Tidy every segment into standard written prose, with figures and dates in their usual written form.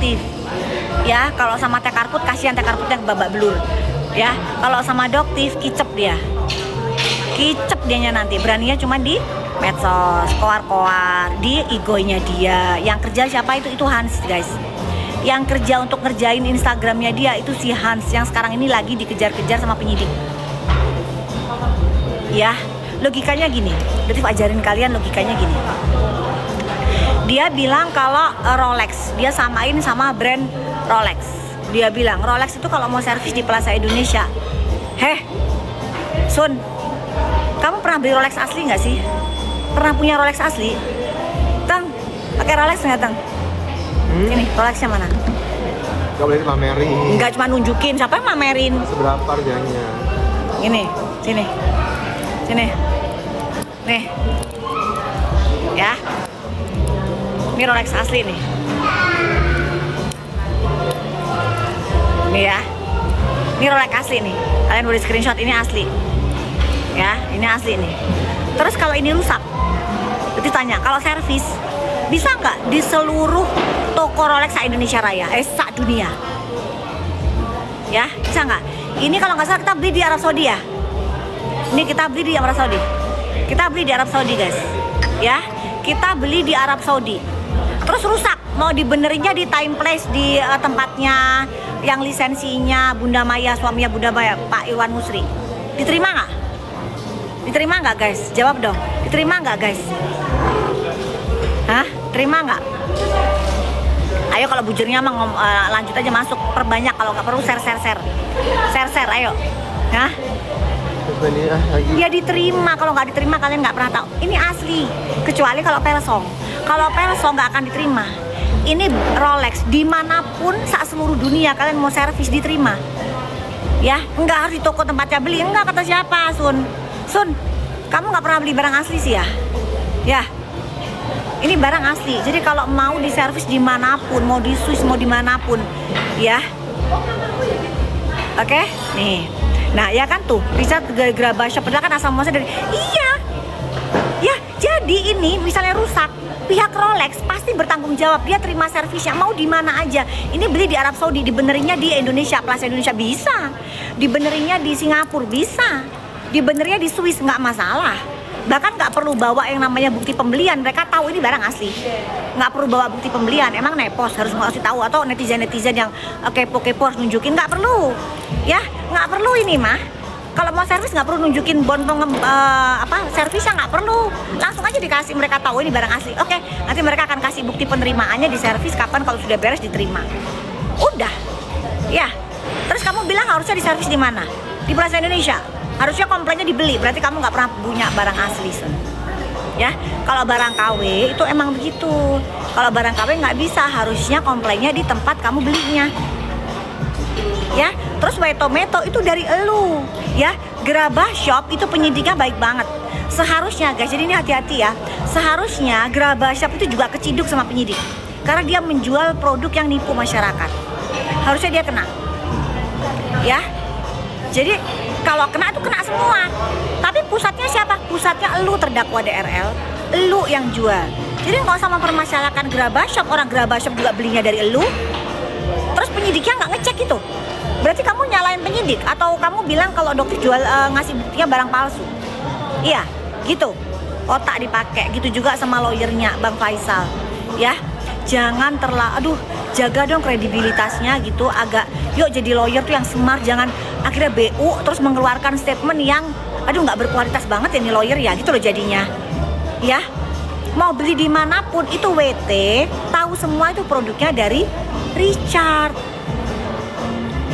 Doktif. Ya, kalau sama Teh Karput kasihan Teh Karput yang babak belur. Ya, kalau sama Doktif kicep dia. Kicep dianya nanti. Beraninya cuma di medsos, koar-koar, di egonya dia. Yang kerja siapa itu Hans, guys. Yang kerja untuk ngerjain Instagramnya dia itu si Hans yang sekarang ini lagi dikejar-kejar sama penyidik. Ya, logikanya gini. Doktif ajarin kalian logikanya gini. Dia bilang kalau Rolex, dia samain sama brand Rolex. Dia bilang Rolex itu kalau mau servis di Plaza Indonesia. Heh, Sun, kamu pernah beli Rolex asli nggak sih? Pernah punya Rolex asli? Tang, pakai Rolex nggak, Tang? Ini Rolexnya mana? Gak boleh dipamerin. Nggak cuma nunjukin, siapa yang mamerin? Seberapa harganya? Ini, sini. Nih. Ya. Ini Rolex asli nih. Nih ya. Ini Rolex asli nih. Kalian boleh screenshot, ini asli. Ya, ini asli nih. Terus kalau ini rusak, berarti tanya, kalau servis bisa nggak di seluruh toko Rolex se-Indonesia Raya, se-dunia? Ya, bisa nggak? Ini kalau nggak salah kita beli di Arab Saudi ya. Ini kita beli di Arab Saudi. Kita beli di Arab Saudi, guys. Ya, kita beli di Arab Saudi. Terus rusak, mau dibenerinnya di Time Place di tempatnya yang lisensinya Bunda Maya, suaminya Bunda Maya, Pak Iwan Musri. Diterima nggak? Diterima nggak, guys? Jawab dong. Diterima nggak, guys? Hah? Terima nggak? Ayo kalau bujurnya mah lanjut aja masuk, perbanyak, kalau nggak perlu share, ayo. Hah? Ya diterima, kalau nggak diterima kalian nggak pernah tahu. Ini asli, kecuali kalau Persong. Kalau Persong nggak akan diterima. Ini Rolex dimanapun saat seluruh dunia kalian mau servis diterima. Ya, nggak harus di toko tempatnya beli. Enggak, kata siapa, Sun, kamu nggak pernah beli barang asli sih ya? Ya, ini barang asli. Jadi kalau mau diservis dimanapun, mau di Swiss, mau dimanapun, ya. Oke, nih. Nah, ya kan tuh, bisa Graba Shop, padahal kan asal muasal dari iya. Ya, jadi ini misalnya rusak, pihak Rolex pasti bertanggung jawab. Dia terima servisnya mau di mana aja. Ini beli di Arab Saudi, dibenerinnya di Indonesia, Plaza Indonesia bisa. Dibenerinnya di Singapura bisa. Dibenerinnya di Swiss nggak masalah. Bahkan nggak perlu bawa yang namanya bukti pembelian. Mereka tahu ini barang asli. Nggak perlu bawa bukti pembelian. Emang nepos harus ngasih tahu, atau netizen yang kepo harus nunjukin? Nggak perlu. Ya, nggak perlu ini mah. Kalau mau servis nggak perlu nunjukin servisnya, nggak perlu. Langsung aja dikasih, mereka tahu ini barang asli. Oke, nanti mereka akan kasih bukti penerimaannya di servis kapan, kalau sudah beres diterima. Udah. Ya. Terus kamu bilang harusnya diservis di mana? Di Plaza Indonesia. Harusnya komplainnya dibeli, berarti kamu nggak pernah punya barang asli, Sun. Ya, kalau barang KW itu emang begitu. Kalau barang KW nggak bisa, harusnya komplainnya di tempat kamu belinya. Ya, terus White Tomato itu dari elu. Ya, Graba Shop itu penyidiknya baik banget. Seharusnya, guys, jadi ini hati-hati ya. Seharusnya Graba Shop itu juga keciduk sama penyidik, karena dia menjual produk yang nipu masyarakat. Harusnya dia kena. Ya, jadi kalau kena itu kena semua. Tapi pusatnya siapa? Pusatnya elu, terdakwa DRL, elu yang jual. Jadi nggak usah mempermasalahkan Graba Shop. Orang Graba Shop juga belinya dari elu. Terus penyidiknya nggak ngecek itu. Berarti kamu nyalain penyidik, atau kamu bilang kalau Doktif jual ngasih buktinya barang palsu. Iya, gitu. Otak dipakai. Gitu juga sama lawyernya Bang Faisal. Ya, jangan jaga dong kredibilitasnya gitu. Agak, yuk jadi lawyer tuh yang smart. Jangan akhirnya BU terus mengeluarkan statement yang nggak berkualitas banget ya nih lawyer ya, gitu loh jadinya. Ya, mau beli dimanapun itu WT, tahu semua itu produknya dari Richard.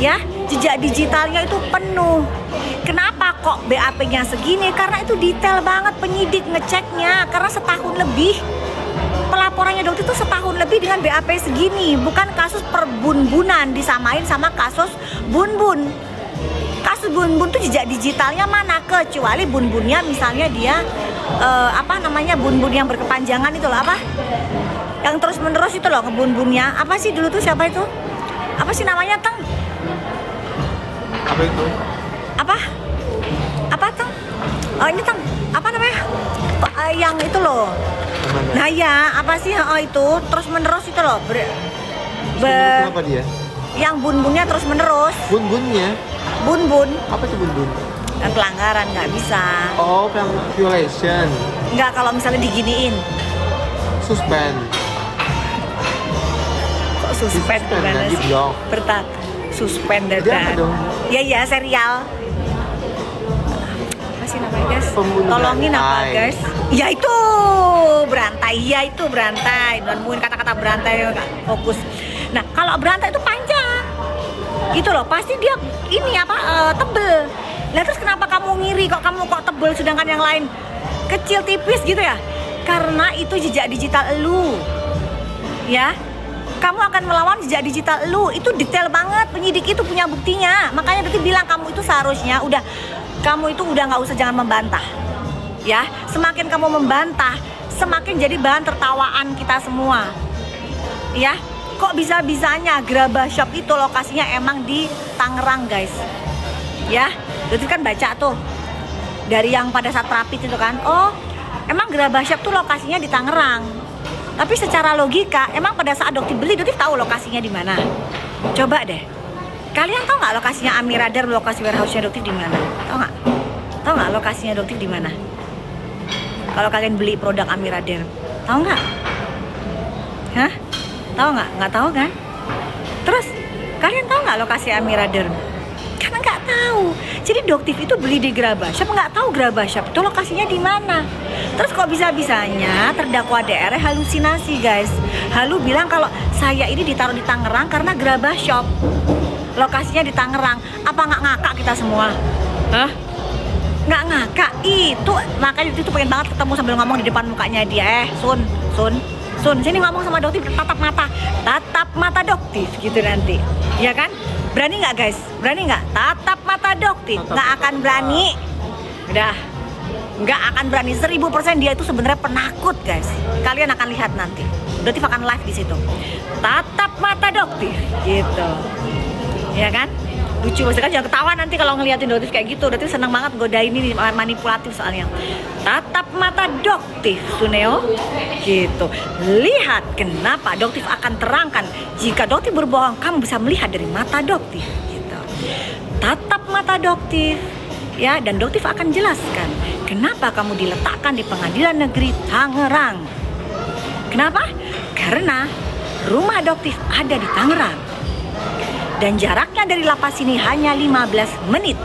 Ya, jejak digitalnya itu penuh. Kenapa kok BAP-nya segini? Karena itu detail banget penyidik ngeceknya. Karena setahun lebih pelaporannya Doktif itu setahun lebih dengan BAP segini. Bukan kasus perbun-bunan disamain sama kasus bun-bun. Kasus bun-bun tuh jejak digitalnya mana? Kecuali bun-bunnya misalnya dia bun-bun yang berkepanjangan itu loh, apa? Yang terus-menerus itu loh ngebun-bunnya. Apa sih dulu tuh, siapa itu? Apa sih namanya, Teng? Apa itu? Apa Teng? Oh ini Teng, apa namanya? Yang itu loh. Mana? Nah ya, apa sih itu terus menerus itu loh. Kenapa dia? Yang bun-bunnya terus menerus. Bun-bunnya? Bun-bun. Apa itu bun-bun? Pelanggaran nggak bisa. Oh, violation. Nggak kalau misalnya diginiin. Suspend. Kok suspend gimana Najib sih? dong. Bertat. Suspended Dia apa dan. dong? Iya serial. Apa sih namanya guys? Pembunuh Tolongin apa berantai. guys? Ya itu berantai. Ya itu berantai. Nemuin kata-kata berantai nggak fokus. Nah kalau berantai itu panjang. Gitu loh. Pasti dia ini apa tebel. Lah terus kenapa kamu ngiri kok kamu kok tebel sedangkan yang lain kecil tipis gitu ya? Karena itu jejak digital lu. Ya. Kamu akan melawan jejak digital lu. Itu detail banget, penyidik itu punya buktinya. Makanya tadi bilang kamu itu seharusnya kamu itu udah nggak usah jangan membantah. Ya, semakin kamu membantah, semakin jadi bahan tertawaan kita semua. Ya, kok bisa-bisanya Graba Shop itu lokasinya emang di Tangerang, guys. Ya, itu kan baca tuh dari yang pada saat rapid itu kan. Oh, emang Graba Shop tuh lokasinya di Tangerang. Tapi secara logika, emang pada saat Doktif beli, Doktif tahu lokasinya di mana? Coba deh. Kalian tahu nggak lokasinya Amiradar, lokasi warehouse-nya Doktif di mana? Tahu nggak? Tahu nggak lokasinya Doktif di mana? Kalau kalian beli produk Amiradar, tahu nggak? Hah? Tahu nggak? Nggak tahu kan? Terus, kalian tahu nggak lokasi Amiradar? Karena nggak tahu. Jadi Doktif itu beli di Graba Shop, nggak tahu Graba Shop itu lokasinya di mana. Terus kok bisa-bisanya terdakwa DR halusinasi guys. Halu bilang kalau saya ini ditaruh di Tangerang karena Graba Shop lokasinya di Tangerang. Apa nggak ngakak kita semua? Hah? Nggak ngakak itu. Makanya itu pengen banget ketemu sambil ngomong di depan mukanya dia. Sun, sini ngomong sama Doktif tatap mata Doktif gitu nanti. Ya kan? Berani nggak guys? Berani nggak? Tatap mata Doktif. Nggak akan berani. Udah. Nggak akan berani. 1000% dia itu sebenarnya penakut guys. Kalian akan lihat nanti. Doktif akan live di situ. Tatap mata Doktif gitu. Ya kan? Lucu maksudnya kan, jangan ketawa nanti kalau ngeliatin Doktif kayak gitu. Doktif senang banget godain ini, manipulatif soalnya. Tatap mata Doktif Suneo gitu. Lihat kenapa Doktif akan terangkan. Jika Doktif berbohong, kamu bisa melihat dari mata Doktif gitu. Tatap mata Doktif. Ya, dan Doktif akan jelaskan kenapa kamu diletakkan di Pengadilan Negeri Tangerang. Kenapa? Karena rumah Doktif ada di Tangerang. Dan jaraknya dari lapas ini hanya 15 menit.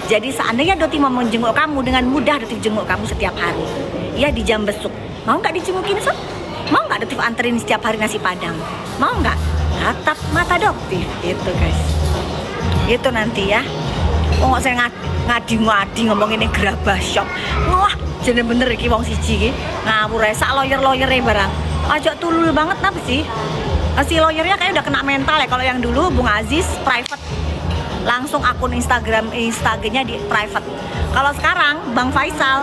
Jadi seandainya Doktif mau menjenguk kamu, dengan mudah Doktif jenguk kamu setiap hari. Ya di jam besuk. Mau nggak dijengukin Sob? Mau nggak Doktif anterin setiap hari nasi padang? Mau nggak? Tatap mata Doktif. Itu guys. Itu nanti ya. Oh nggak saya ngadi-ngadi ngomongin ini Graba Shop. Wah, jadi bener iki wong siji iki. Ngawur ae sak lawyer-lawyere barang. Ajak tulul banget apa sih? Si lawyernya kayaknya udah kena mental ya. Kalau yang dulu Bung Aziz private. Langsung akun Instagramnya di private. Kalau sekarang Bang Faisal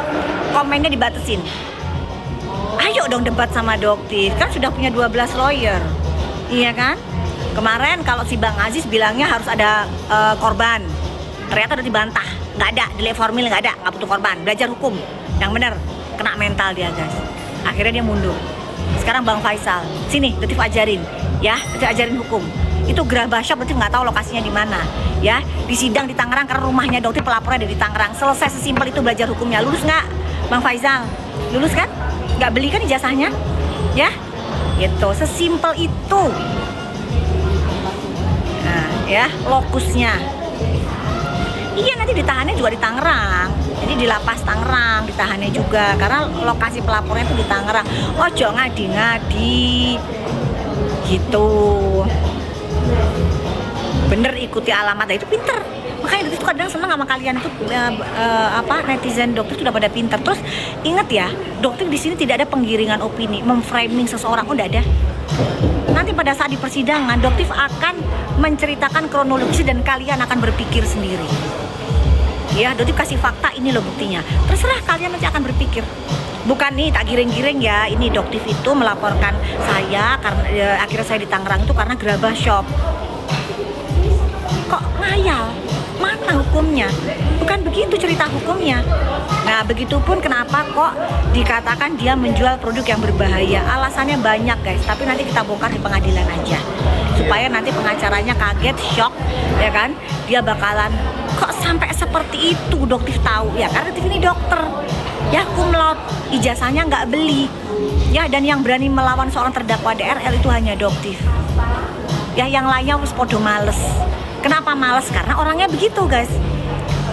komennya dibatasin. Ayo dong debat sama Doktif. Kan sudah punya 12 lawyer. Iya kan? Kemarin kalau si Bang Aziz bilangnya harus ada korban. Ternyata udah dibantah, nggak ada, delay formil nggak ada, nggak butuh korban, belajar hukum, yang bener, kena mental dia guys. Akhirnya dia mundur. Sekarang Bang Faisal, sini, Doktif ajarin, ya, Doktif ajarin hukum. Itu Graba Shop, Doktif nggak tahu lokasinya di mana, ya. Di sidang di Tangerang karena rumahnya Doktif pelapornya ada di Tangerang. Selesai sesimpel itu belajar hukumnya. Lulus nggak, Bang Faisal? Lulus kan? Nggak beli kan ijazahnya, ya? Gitu, sesimpel itu. Nah, ya, lokusnya. Iya nanti ditahannya juga di Tangerang. Jadi di lapas Tangerang ditahannya juga karena lokasi pelapornya itu di Tangerang. Ojo ngadi-ngadi gitu. Bener ikuti alamat itu pinter. Makanya itu kadang seneng sama kalian itu netizen Doktif sudah pada pinter. Terus ingat ya, Doktif di sini tidak ada penggiringan opini, memframing seseorang udah ada. Nanti pada saat di persidangan Doktif akan menceritakan kronologis dan kalian akan berpikir sendiri. Ya, Doktif kasih fakta, ini loh buktinya. Terserah kalian nanti akan berpikir. Bukan nih tak giring-giring ya. Ini Doktif itu melaporkan saya karena akhirnya saya di Tangerang itu karena Graba Shop. Kok ngayal? Mana hukumnya? Bukan begitu cerita hukumnya. Nah, begitupun kenapa kok dikatakan dia menjual produk yang berbahaya. Alasannya banyak guys, tapi nanti kita bongkar di pengadilan aja. Supaya nanti pengacaranya kaget, shock, ya kan? Dia bakalan, kok sampai seperti itu Doktif tahu? Ya karena Doktif ini dokter. Ya cum laude, ijazahnya nggak beli. Ya, dan yang berani melawan seorang terdakwa DRL itu hanya Doktif. Ya, yang lainnya harus podo males. Kenapa males? Karena orangnya begitu guys.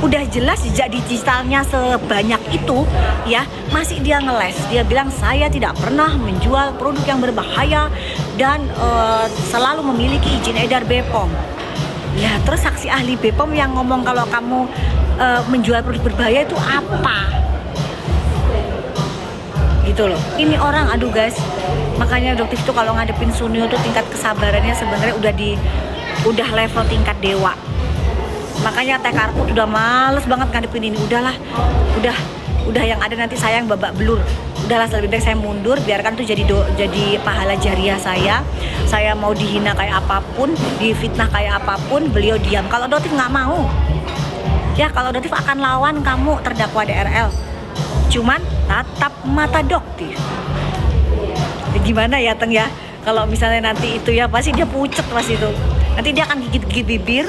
Udah jelas jejak digitalnya sebanyak itu, ya masih dia ngeles. Dia bilang saya tidak pernah menjual produk yang berbahaya dan selalu memiliki izin edar BPOM. Ya terus saksi ahli BPOM yang ngomong kalau kamu menjual produk berbahaya itu apa? Gitu loh. Ini orang, aduh guys. Makanya Doktif itu kalau ngadepin Sunio tuh tingkat kesabarannya sebenarnya udah level tingkat dewa. Makanya Teh Karput udah males banget ngadepin ini. Udahlah, udah yang ada nanti saya yang babak belur. Udahlah, lebih baik saya mundur, biarkan tuh jadi pahala jariah saya. Saya mau dihina kayak apapun, difitnah kayak apapun, beliau diam. Kalau Doktif nggak mau, ya kalau Doktif akan lawan kamu terdakwa DRL. Cuman tatap mata Doktif. Ya, gimana ya Teng ya? Kalau misalnya nanti itu ya pasti dia pucet pas itu. Nanti dia akan gigit-gigit bibir,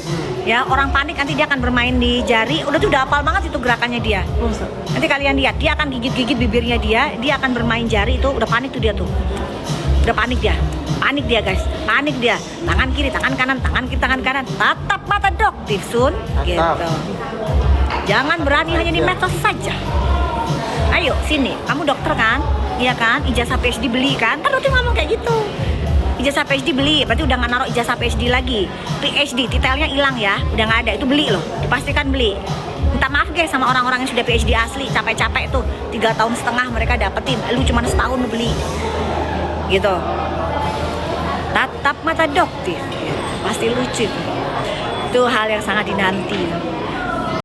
ya orang panik nanti dia akan bermain di jari. Udah hafal banget itu gerakannya dia. Nanti kalian lihat, dia akan gigit-gigit bibirnya dia akan bermain jari itu. Udah panik tuh dia tuh. Udah panik dia guys, panik dia. Tangan kiri, tangan kanan, tangan kiri, tangan kanan. Tatap mata Doktif Sun, gitu. Jangan berani hanya di medsos saja. Ayo sini, kamu dokter kan? Iya kan? Ijazah PhD beli kan? Kan Doktif ngomong kayak gitu. Ijazah PhD beli, berarti udah nggak naruh ijazah PhD lagi. PhD, titelnya hilang ya, udah nggak ada. Itu beli loh, dipastikan beli. Minta maaf guys sama orang-orang yang sudah PhD asli, capek-capek tuh 3,5 tahun mereka dapetin, lu cuma setahun lu beli. Gitu. Tatap mata Doktif, pasti lucu. Itu hal yang sangat dinanti.